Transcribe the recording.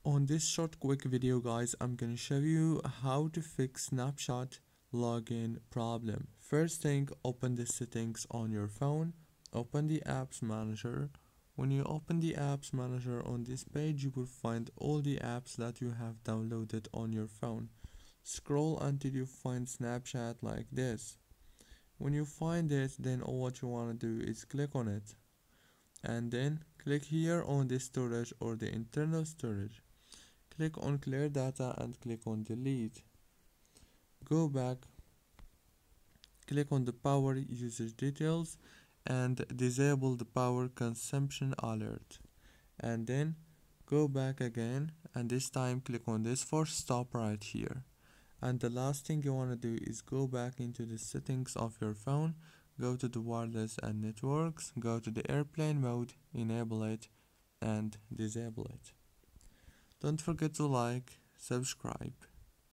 On this short quick video guys, I'm gonna show you how to fix Snapchat login problem. First thing, open the settings on your phone, open the apps manager. When you open the apps manager on this page, you will find all the apps that you have downloaded on your phone. Scroll until you find Snapchat like this. When you find it, then all what you want to do is click on it and then click here on the storage or the internal storage. Click on clear data and click on delete. Go back, click on the power usage details and disable the power consumption alert. And then go back again and this time click on this force stop right here. And the last thing you want to do is go back into the settings of your phone, go to the wireless and networks, go to the airplane mode, enable it and disable it. Don't forget to like, subscribe.